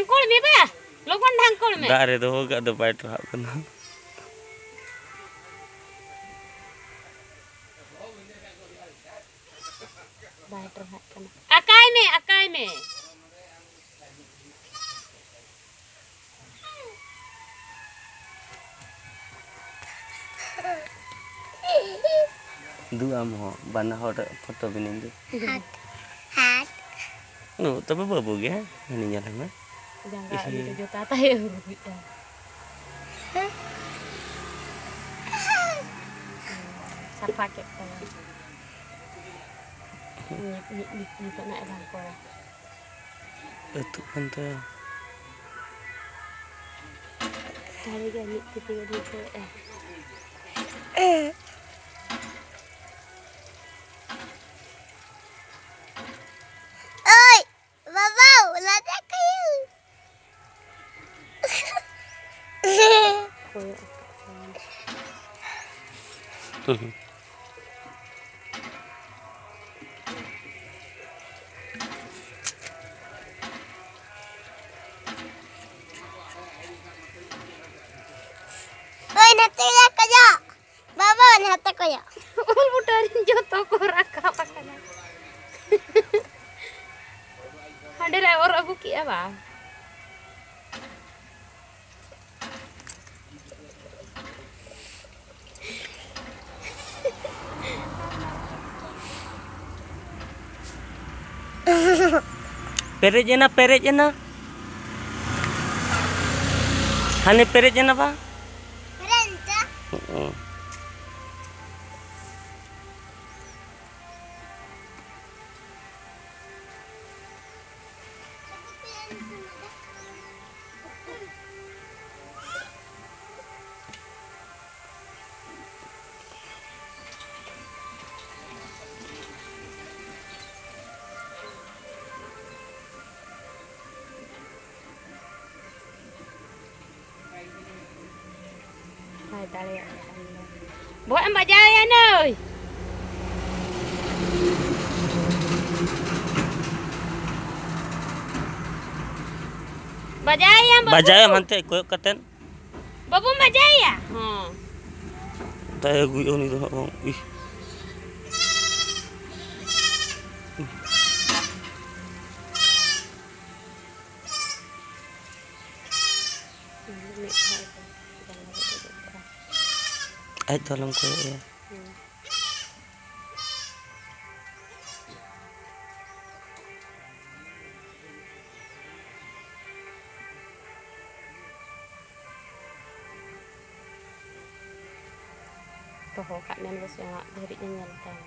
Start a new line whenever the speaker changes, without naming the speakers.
ढांकोड़ में बा लोगन ढांकोड़ में
दारे दो होगा दो बैठ रहा करना
बैठ रहा करना अकाई में
dua mo bana hor foto binin deh
hat
no tapi babu ge ini nyala mah
jangan itu juta tayo kita pakai ini naik lampu
itu kan tuh
kali gani kita gitu
ơi babau lada kayu oi nanti lihat kaya babau nanti kaya
ul putarin joto ko raka pakana ada driver aku kia ba
perej na hane perej na ba
renta
hai tali buat mbak Jaya nih
bajaya mante koyok katen
babu mbak Jaya
tayo guyon itu bang ih ay tolong koyok ya
toho kak nen wis yang dari nyeltan